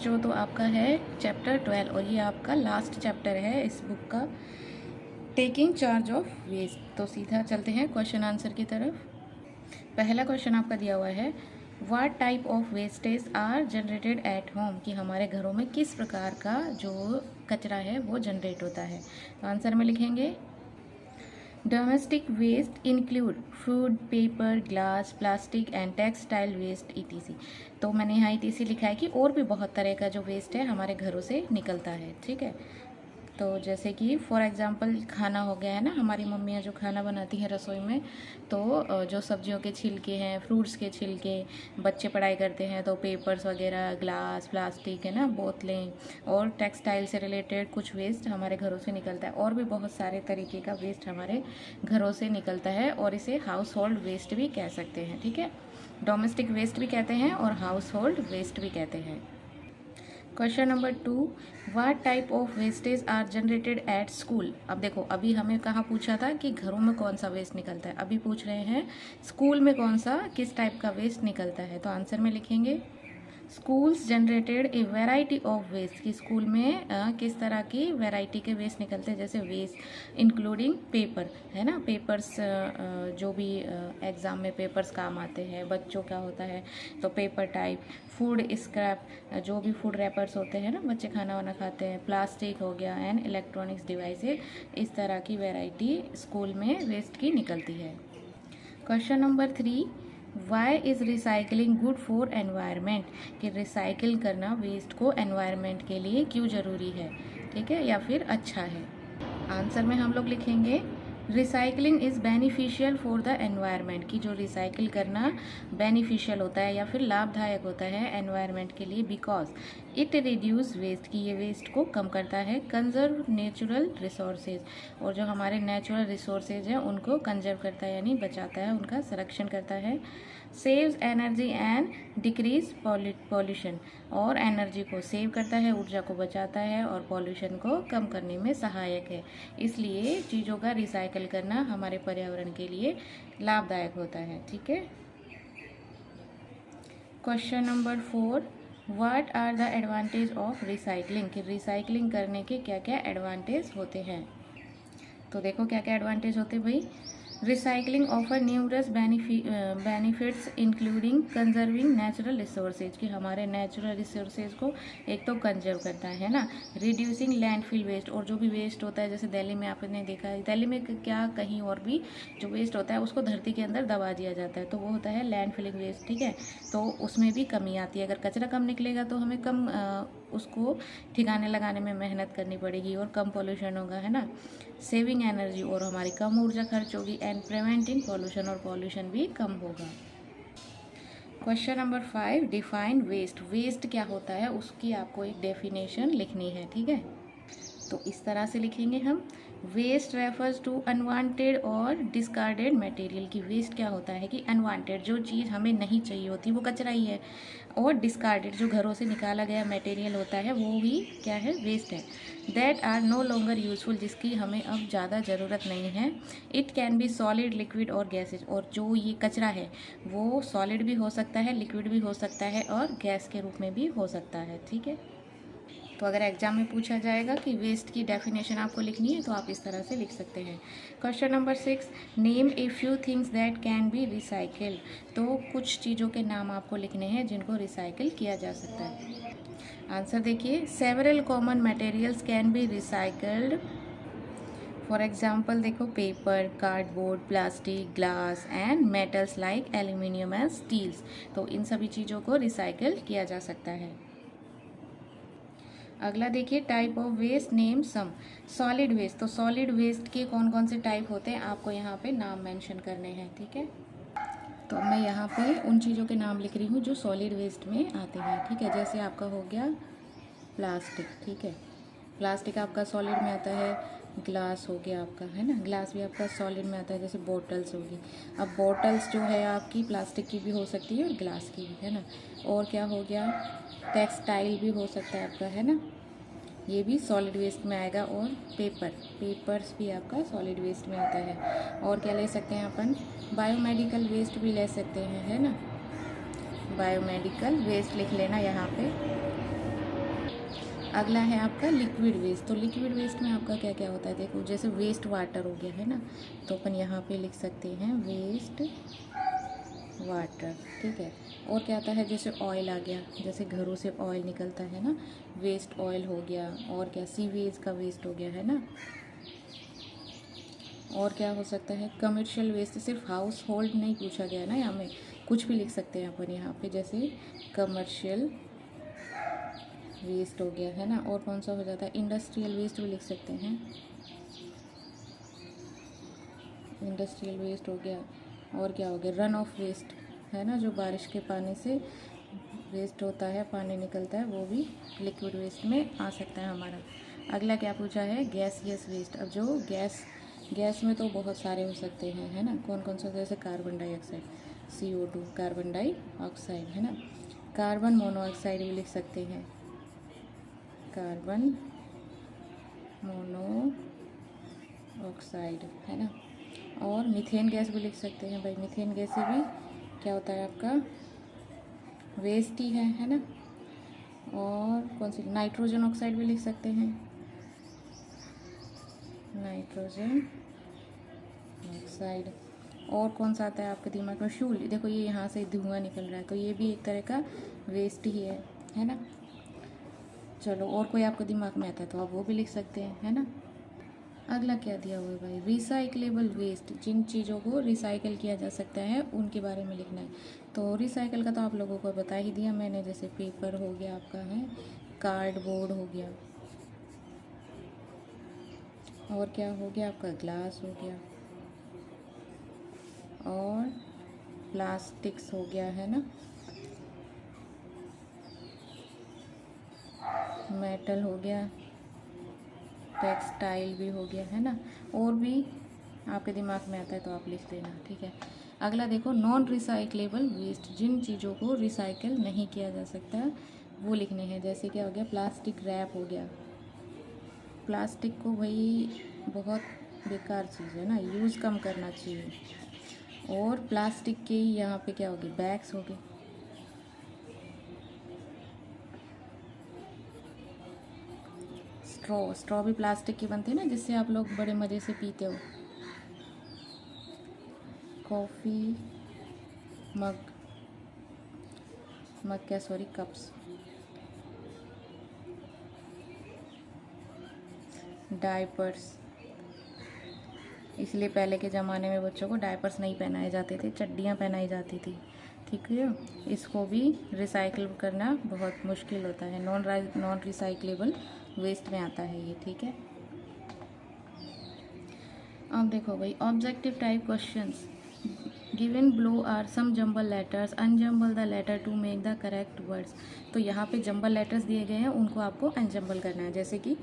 जो तो आपका है चैप्टर 12 और ये आपका लास्ट चैप्टर है इस बुक का, टेकिंग चार्ज ऑफ वेस्ट। तो सीधा चलते हैं क्वेश्चन आंसर की तरफ। पहला क्वेश्चन आपका दिया हुआ है, what type of wastage are generated at home, कि हमारे घरों में किस प्रकार का जो कचरा है वो जनरेट होता है। तो आंसर में लिखेंगे domestic waste include food, paper, glass, plastic and textile waste ETC. तो मैंने यहाँ ईटीसी लिखा है कि और भी बहुत तरह का जो वेस्ट है हमारे घरों से निकलता है। ठीक है, तो जैसे कि फॉर एग्जांपल खाना हो गया है ना, हमारी मम्मियाँ जो खाना बनाती हैं रसोई में, तो जो सब्जियों के छिलके हैं, फ्रूट्स के छिलके, बच्चे पढ़ाई करते हैं तो पेपर्स वगैरह, ग्लास, प्लास्टिक है ना, बोतलें, और टेक्सटाइल से रिलेटेड कुछ वेस्ट हमारे घरों से निकलता है। और भी बहुत सारे तरीके का वेस्ट हमारे घरों से निकलता है और इसे हाउस होल्ड वेस्ट भी कह सकते हैं। ठीक है, डोमेस्टिक वेस्ट भी कहते हैं और हाउस होल्ड वेस्ट भी कहते हैं। Question number 2, what type of wastage are generated at school. अब देखो, अभी हमें कहाँ पूछा था कि घरों में कौन सा वेस्ट निकलता है, अभी पूछ रहे हैं स्कूल में कौन सा किस टाइप का वेस्ट निकलता है। तो आंसर में लिखेंगे schools generated a variety of waste, कि स्कूल में किस तरह की वेराइटी के वेस्ट निकलते हैं, जैसे वेस्ट इंक्लूडिंग पेपर है ना, पेपर्स जो भी एग्ज़ाम में पेपर्स काम आते हैं बच्चों का होता है, तो पेपर टाइप, फूड स्क्रैप, जो भी फूड रैपर्स होते हैं ना, बच्चे खाना वाना खाते हैं, प्लास्टिक हो गया, एंड इलेक्ट्रॉनिक्स डिवाइसेज, इस तरह की वेराइटी स्कूल में वेस्ट की निकलती है। Question number 3, why is recycling good for environment, कि रिसाइकिल करना वेस्ट को एनवायरनमेंट के लिए क्यों ज़रूरी है, ठीक है, या फिर अच्छा है। आंसर में हम लोग लिखेंगे recycling is beneficial for the environment, की जो रिसाइकिल करना बेनिफिशियल होता है या फिर लाभदायक होता है एनवायरनमेंट के लिए, बिकॉज इट रिड्यूस वेस्ट, की ये वेस्ट को कम करता है, कंजर्व नेचुरल रिसोर्सेज, और जो हमारे नेचुरल रिसोर्सेज हैं उनको कंजर्व करता है यानी बचाता है, उनका संरक्षण करता है, saves energy and decrease pollution, और एनर्जी को सेव करता है, ऊर्जा को बचाता है, और पॉल्यूशन को कम करने में सहायक है। इसलिए चीज़ों का रिसाइकिल करना हमारे पर्यावरण के लिए लाभदायक होता है। ठीक है, question number 4, what are the advantage of recycling, कि रिसाइकलिंग करने के क्या क्या एडवांटेज होते हैं। तो देखो क्या क्या एडवांटेज होते हैं भाई। Recycling offer numerous benefits including conserving natural resources, कि हमारे नेचुरल रिसोर्सेज को एक तो कंजर्व करता है ना, रिड्यूसिंग लैंडफिल वेस्ट, और जो भी वेस्ट होता है जैसे दिल्ली में आपने देखा है, दिल्ली में क्या कहीं और भी जो वेस्ट होता है उसको धरती के अंदर दबा दिया जाता है, तो वो होता है लैंडफिलिंग वेस्ट। ठीक है, तो उसमें भी कमी आती है, अगर कचरा कम निकलेगा तो हमें कम उसको ठिकाने लगाने में मेहनत करनी पड़ेगी और कम पॉल्यूशन होगा, है ना, सेविंग एनर्जी, और हमारी कम ऊर्जा खर्च होगी, एंड प्रिवेंटिंग पॉल्यूशन, और पॉल्यूशन भी कम होगा। Question number 5, define waste, waste क्या होता है उसकी आपको एक डेफिनेशन लिखनी है। ठीक है, तो इस तरह से लिखेंगे हम, वेस्ट रेफर्स टू अनवांटेड और डिस्कार्डेड मटेरियल, की वेस्ट क्या होता है कि अनवांटेड, जो चीज़ हमें नहीं चाहिए होती वो कचरा ही है, और डिस्कार्डेड, जो घरों से निकाला गया मटेरियल होता है वो भी क्या है, वेस्ट है। That are no longer useful, जिसकी हमें अब ज़्यादा ज़रूरत नहीं है। It can be solid, liquid और गैसेज, और जो ये कचरा है वो सॉलिड भी हो सकता है, लिक्विड भी हो सकता है, और गैस के रूप में भी हो सकता है। ठीक है, तो अगर एग्जाम में पूछा जाएगा कि वेस्ट की डेफिनेशन आपको लिखनी है तो आप इस तरह से लिख सकते हैं। Question number 6, name a few things that can be recycled, तो कुछ चीज़ों के नाम आपको लिखने हैं जिनको रिसाइकिल किया जा सकता है। आंसर देखिए, several common materials can be recycled, for example देखो, paper, cardboard, plastic, glass and metals like aluminium and steels, तो इन सभी चीज़ों को रिसाइकिल किया जा सकता है। अगला देखिए, type of waste, name some. Solid waste, तो सॉलिड वेस्ट के कौन कौन से टाइप होते हैं आपको यहाँ पे नाम मेंशन करने हैं। ठीक है, तो मैं यहाँ पे उन चीज़ों के नाम लिख रही हूँ जो सॉलिड वेस्ट में आते हैं। ठीक है, जैसे आपका हो गया प्लास्टिक, ठीक है, प्लास्टिक आपका सॉलिड में आता है, ग्लास हो गया आपका, है ना, ग्लास भी आपका सॉलिड में आता है, जैसे बॉटल्स होगी। अब बॉटल्स जो है आपकी प्लास्टिक की भी हो सकती है और ग्लास की भी, है ना, और क्या हो गया, टेक्सटाइल भी हो सकता है आपका, है ना, ये भी सॉलिड वेस्ट में आएगा, और पेपर्स भी आपका सॉलिड वेस्ट में आता है। और क्या ले सकते हैं अपन, बायोमेडिकल वेस्ट भी ले सकते हैं, है ना, बायोमेडिकल वेस्ट लिख लेना यहाँ पे। अगला है आपका लिक्विड वेस्ट। तो लिक्विड वेस्ट में आपका क्या क्या होता है, देखो जैसे वेस्ट वाटर हो गया है ना, तो अपन यहाँ पे लिख सकते हैं वेस्ट वाटर, ठीक है। और क्या आता है, जैसे ऑयल आ गया, जैसे घरों से ऑयल निकलता है ना, वेस्ट ऑयल हो गया। और क्या, सीवेज का वेस्ट हो गया है ना। और क्या हो सकता है, कमर्शियल वेस्ट, सिर्फ हाउस होल्ड नहीं पूछा गया ना, यहाँ में कुछ भी लिख सकते हैं अपन यहाँ पे, जैसे कमर्शियल वेस्ट हो गया है ना। और कौन सा हो जाता है, इंडस्ट्रियल वेस्ट भी लिख सकते हैं, इंडस्ट्रियल वेस्ट हो गया। और क्या हो गया, रन ऑफ वेस्ट है ना, जो बारिश के पानी से वेस्ट होता है, पानी निकलता है, वो भी लिक्विड वेस्ट में आ सकता है हमारा। अगला क्या पूछा है, गैसियस वेस्ट। अब जो गैस में तो बहुत सारे हो सकते हैं, है ना। कौन कौन सा, जैसे carbon dioxide, CO2 carbon dioxide है ना। कार्बन मोनोऑक्साइड भी लिख सकते हैं, कार्बन मोनोऑक्साइड है ना। और मीथेन गैस भी लिख सकते हैं भाई, मीथेन गैस से भी क्या होता है आपका, वेस्ट ही है ना। और कौन सी, नाइट्रोजन ऑक्साइड भी लिख सकते हैं, नाइट्रोजन ऑक्साइड। और कौन सा आता है आपके दिमाग में, फ्यूल। देखो ये यहाँ से धुआं निकल रहा है, तो ये भी एक तरह का वेस्ट ही है ना। चलो, और कोई आपके दिमाग में आता है तो आप वो भी लिख सकते हैं, है ना। अगला क्या दिया हुआ है भाई, रिसाइकलेबल वेस्ट। जिन चीज़ों को रिसाइकल किया जा सकता है उनके बारे में लिखना है। तो रिसाइकल का तो आप लोगों को बता ही दिया मैंने, जैसे पेपर हो गया आपका, है कार्डबोर्ड हो गया। और क्या हो गया आपका, ग्लास हो गया। और प्लास्टिक्स हो गया है ना, मेटल हो गया, टेक्सटाइल भी हो गया है ना। और भी आपके दिमाग में आता है तो आप लिख लेना, ठीक है। अगला देखो, नॉन रिसाइकलेबल वेस्ट। जिन चीज़ों को रिसाइकल नहीं किया जा सकता वो लिखने हैं। जैसे क्या हो गया, प्लास्टिक रैप हो गया। प्लास्टिक को भाई बहुत बेकार चीज़ है ना, यूज़ कम करना चाहिए। और प्लास्टिक के ही यहाँ पे क्या हो गया, बैग्स हो गए। स्ट्रॉ भी प्लास्टिक की बनती है ना, जिससे आप लोग बड़े मज़े से पीते हो। कॉफ़ी मग क्या, सॉरी, कप्स। डायपर्स, इसलिए पहले के ज़माने में बच्चों को डायपर्स नहीं पहनाए जाते थे, चड्डियाँ पहनाई जाती थी, ठीक है। इसको भी रिसाइकिल करना बहुत मुश्किल होता है, नॉन रिसाइकलेबल वेस्ट में आता है ये, ठीक है। अब देखो भाई, objective type questions. Given below are some jumbled letters, unjumble the letter to make the correct words. तो यहाँ पे जंबल लेटर्स दिए गए हैं, उनको आपको अनजम्बल करना है। जैसे कि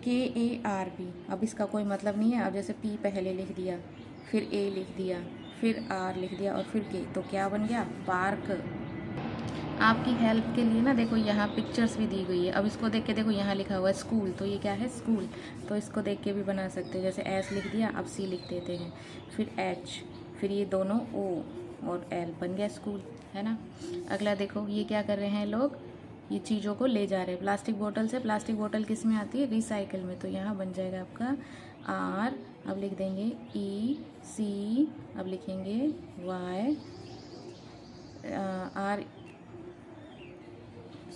KARB, अब इसका कोई मतलब नहीं है। अब जैसे P पहले लिख दिया, फिर A लिख दिया, फिर R लिख दिया और फिर K, तो क्या बन गया, पार्क। आपकी हेल्प के लिए ना देखो, यहाँ पिक्चर्स भी दी गई है। अब इसको देख के देखो, यहाँ लिखा हुआ है स्कूल, तो ये क्या है, स्कूल। तो इसको देख के भी बना सकते हैं, जैसे S लिख दिया, अब C लिख देते हैं, फिर H, फिर ये दोनों O और L, बन गया स्कूल, है ना। अगला देखो, ये क्या कर रहे हैं लोग, ये चीज़ों को ले जा रहे हैं प्लास्टिक बोतल से। प्लास्टिक बोतल किस में आती है, रिसाइकल में, तो यहाँ बन जाएगा आपका R, अब लिख देंगे EC, अब लिखेंगे Y,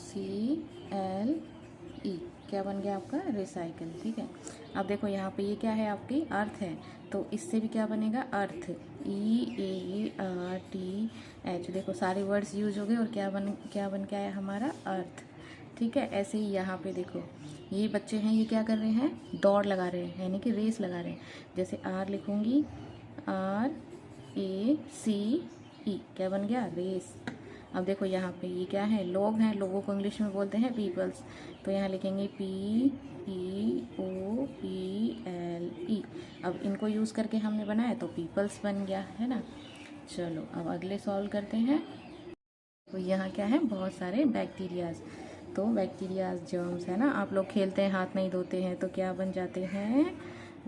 RCLE, क्या बन गया आपका, रिसाइकल, ठीक है। अब देखो यहाँ पे ये क्या है, आपकी अर्थ है, तो इससे भी क्या बनेगा, अर्थ, EARTH। देखो सारे वर्ड्स यूज हो गए और क्या बन के आया हमारा, अर्थ, ठीक है। ऐसे ही यहाँ पे देखो, ये बच्चे हैं, ये क्या कर रहे हैं, दौड़ लगा रहे हैं, यानी कि रेस लगा रहे हैं। जैसे R लिखूँगी, RACE, क्या बन गया, रेस। अब देखो यहाँ पे ये क्या है, लोग हैं, लोगों को इंग्लिश में बोलते हैं पीपल्स, तो यहाँ लिखेंगे PEOPLE। अब इनको यूज़ करके हमने बनाया तो पीपल्स बन गया, है ना। चलो अब अगले सॉल्व करते हैं। तो यहाँ क्या है, बहुत सारे बैक्टीरियाज। तो बैक्टीरियाज जर्म्स है ना, आप लोग खेलते हैं हाथ नहीं धोते हैं तो क्या बन जाते हैं,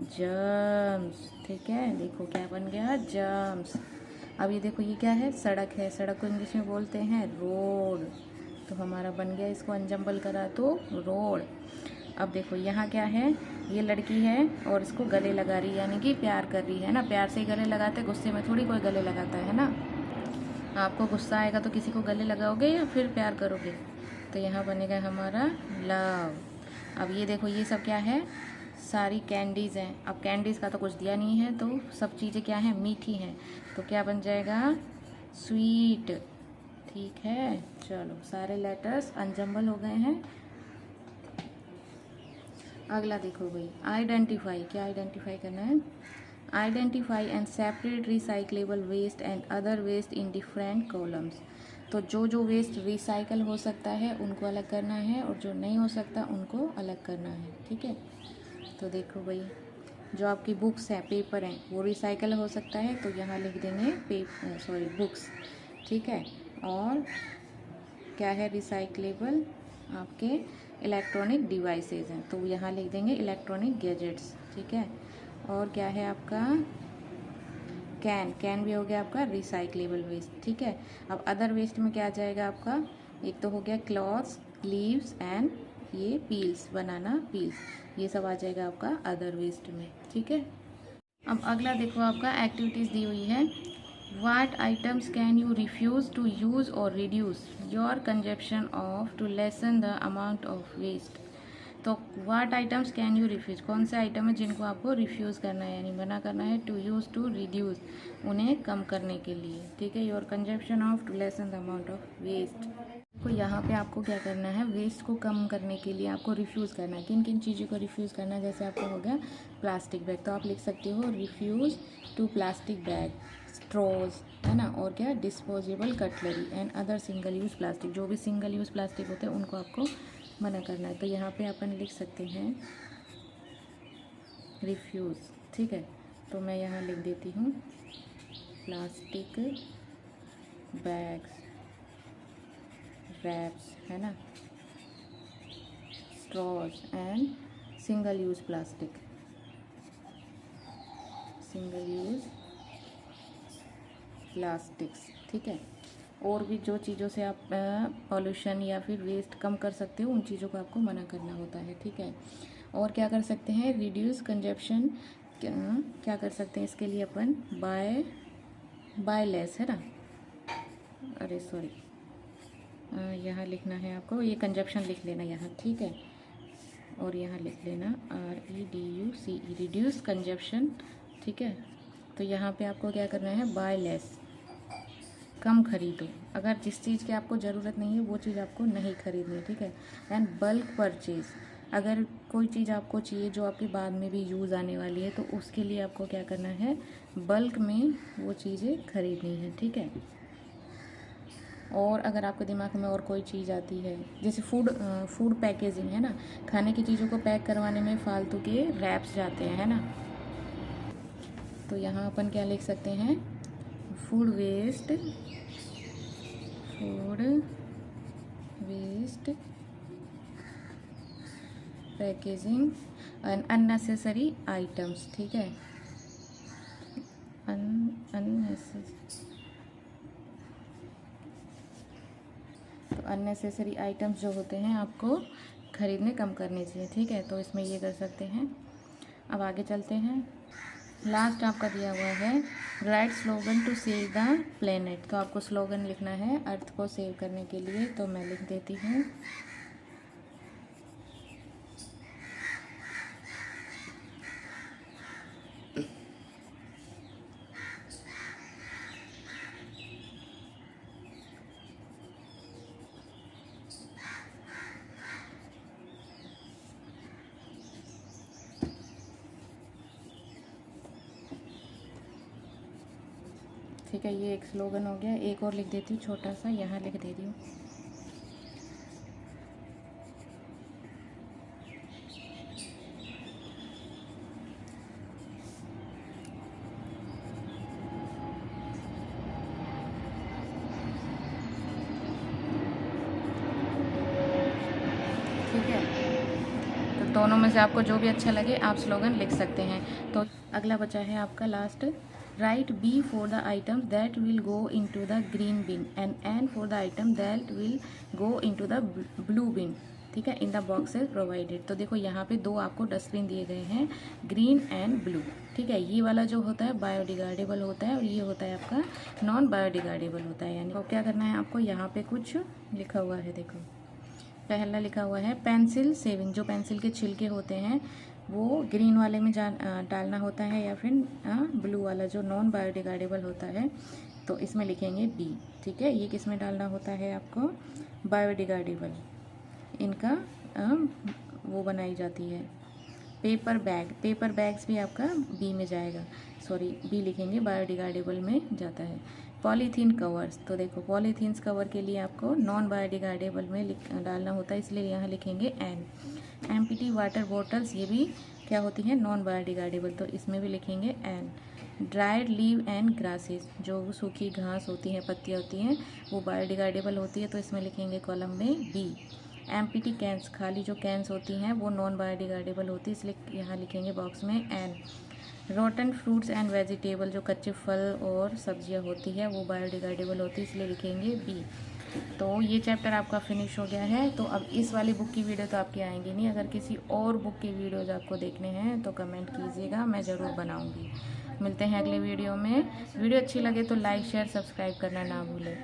जर्म्स, ठीक है। देखो क्या बन गया, जर्म्स। अब ये देखो, ये क्या है, सड़क है, सड़क को इंग्लिश में बोलते हैं रोड, तो हमारा बन गया, इसको अनजम्बल करा तो रोड। अब देखो यहाँ क्या है, ये लड़की है और इसको गले लगा रही है, यानी कि प्यार कर रही है ना। प्यार से ही गले लगाते, गुस्से में थोड़ी कोई गले लगाता है ना। आपको गुस्सा आएगा तो किसी को गले लगाओगे या फिर प्यार करोगे? तो यहाँ बनेगा हमारा लव। अब ये देखो, ये सब क्या है, सारी कैंडीज़ हैं। अब कैंडीज़ का तो कुछ दिया नहीं है, तो सब चीज़ें क्या हैं, मीठी हैं, तो क्या बन जाएगा, स्वीट। ठीक है, चलो सारे लेटर्स अनजम्बल हो गए हैं। अगला देखो भाई, आइडेंटिफाई। क्या आइडेंटिफाई करना है? Identify and separate recyclable waste and other waste in different columns. तो जो वेस्ट रिसाइकल हो सकता है उनको अलग करना है, और जो नहीं हो सकता उनको अलग करना है। ठीक है, तो देखो भाई, जो आपकी बुक्स है, पेपर हैं, वो रिसाइकल हो सकता है, तो यहाँ लिख देंगे बुक्स। ठीक है, और क्या है रिसाइक्लेबल, आपके इलेक्ट्रॉनिक डिवाइसेस हैं, तो यहाँ लिख देंगे इलेक्ट्रॉनिक गैजेट्स। ठीक है, और क्या है आपका, कैन भी हो गया आपका रिसाइक्लेबल वेस्ट। ठीक है, अब अदर वेस्ट में क्या आ जाएगा आपका, एक तो हो गया क्लॉथ्स, लीव्स एंड ये पील्स, बनाना पील्स, ये सब आ जाएगा आपका अदर वेस्ट में। ठीक है, अब अगला देखो, आपका एक्टिविटीज़ दी हुई है। What items can you refuse to use or reduce your consumption of to lessen the amount of waste? तो what items can you refuse, कौन से आइटम है जिनको आपको रिफ्यूज़ करना है, यानी मना करना है, टू यूज़ टू रिड्यूस, उन्हें कम करने के लिए। ठीक है, your consumption of to lessen the amount of waste. तो यहाँ पे आपको क्या करना है, वेस्ट को कम करने के लिए आपको रिफ्यूज़ करना है। किन किन चीज़ों को रिफ्यूज़ करना है, जैसे आपका हो गया प्लास्टिक बैग, तो आप लिख सकते हो refuse to plastic bag, straws, है ना, और क्या disposable cutlery and other single use plastic. जो भी सिंगल यूज़ प्लास्टिक होते हैं उनको आपको मना करना है। तो यहाँ पे अपन लिख सकते हैं रिफ्यूज़। ठीक है, तो मैं यहाँ लिख देती हूँ प्लास्टिक बैग्स, रैप्स, है ना, straws and single use plastic, single use plastics. ठीक है, और भी जो चीज़ों से आप पॉल्यूशन या फिर वेस्ट कम कर सकते हो, उन चीज़ों को आपको मना करना होता है। ठीक है, और क्या कर सकते हैं, रिड्यूस कंजप्शन, क्या कर सकते हैं इसके लिए अपन, बाय लेस, है ना, अरे सॉरी, यहाँ लिखना है आपको, ये कंजप्शन लिख लेना यहाँ। ठीक है, और यहाँ लिख लेना REDUCE, रिड्यूस कंजप्शन। ठीक है, तो यहाँ पे आपको क्या करना है, बाय लेस, कम खरीदो। अगर जिस चीज़ की आपको ज़रूरत नहीं है वो चीज़ आपको नहीं खरीदनी है। ठीक है, एंड बल्क परचेज़, अगर कोई चीज़ आपको चाहिए जो आपके बाद में भी यूज़ आने वाली है, तो उसके लिए आपको क्या करना है, बल्क में वो चीज़ें खरीदनी है। ठीक है, और अगर आपके दिमाग में और कोई चीज़ आती है, जैसे फूड पैकेजिंग, है ना, खाने की चीज़ों को पैक करवाने में फालतू के रैप्स जाते हैं, है ना, तो यहाँ अपन क्या लिख सकते हैं, food waste packaging and unnecessary items. ठीक है, तो अननेसेसरी आइटम्स जो होते हैं आपको खरीदने कम करने चाहिए। ठीक है, तो इसमें ये कर सकते हैं। अब आगे चलते हैं, लास्ट आपका दिया हुआ है write slogan to save the planet. तो आपको स्लोगन लिखना है अर्थ को सेव करने के लिए, तो मैं लिख देती हूँ ठीक है, ये एक स्लोगन हो गया। एक और लिख देती हूँ छोटा सा, यहाँ लिख दे रही हूँ ठीक है, तो दोनों में से आपको जो भी अच्छा लगे आप स्लोगन लिख सकते हैं। तो अगला बचा है आपका last right B for the items that will go into the green bin and N for the item that will go into the blue bin, ठीक है, इन द बॉक्सेस प्रोवाइडेड। तो देखो यहाँ पे दो आपको डस्टबिन दिए गए हैं, ग्रीन एंड ब्लू, ठीक है। ये वाला जो होता है बायोडिग्रेडेबल होता है और ये होता है आपका नॉन बायोडिग्रेडेबल होता है। यानी तो क्या करना है आपको, यहाँ पे कुछ लिखा हुआ है, देखो पहला लिखा हुआ है पेंसिल सेविंग, जो पेंसिल के छिलके होते हैं वो ग्रीन वाले में डालना होता है या फिर ब्लू वाला जो नॉन बायोडिग्रेडेबल होता है तो इसमें लिखेंगे बी, ठीक है। ये किस में डालना होता है आपको, बायोडिग्रेडेबल, इनका वो बनाई जाती है। पेपर बैग, पेपर बैग्स भी आपका बी में जाएगा, सॉरी बी लिखेंगे, बायोडिग्रेडेबल में जाता है। पॉलीथीन कवर्स, तो देखो पॉलीथीन्स कवर के लिए आपको नॉन बायोडिग्रेडेबल में डालना होता है, इसलिए यहाँ लिखेंगे एन। एम्प्टी वाटर बॉटल्स, ये भी क्या होती है, नॉन बायोडिग्रेडेबल, तो इसमें भी लिखेंगे एन। ड्राइड लीव एंड ग्रासेस, जो सूखी घास होती हैं, पत्तियाँ होती हैं, वो बायोडिग्रेडेबल होती है, तो इसमें लिखेंगे कॉलम में बी। एम्प्टी कैंस, खाली जो कैंस होती हैं वो नॉन बायोडिग्रेडेबल होती है, इसलिए यहाँ लिखेंगे बॉक्स में एन। रोटन फ्रूट्स एंड वेजिटेबल, जो कच्चे फल और सब्जियाँ होती है वो बायोडिग्रेडेबल होती है, इसलिए लिखेंगे बी। तो ये चैप्टर आपका फिनिश हो गया है। तो अब इस वाली बुक की वीडियो तो आपकी आएंगी नहीं, अगर किसी और बुक की वीडियोज़ आपको देखने हैं तो कमेंट कीजिएगा, मैं ज़रूर बनाऊँगी। मिलते हैं अगले वीडियो में। वीडियो अच्छी लगे तो लाइक शेयर सब्सक्राइब करना ना भूलें।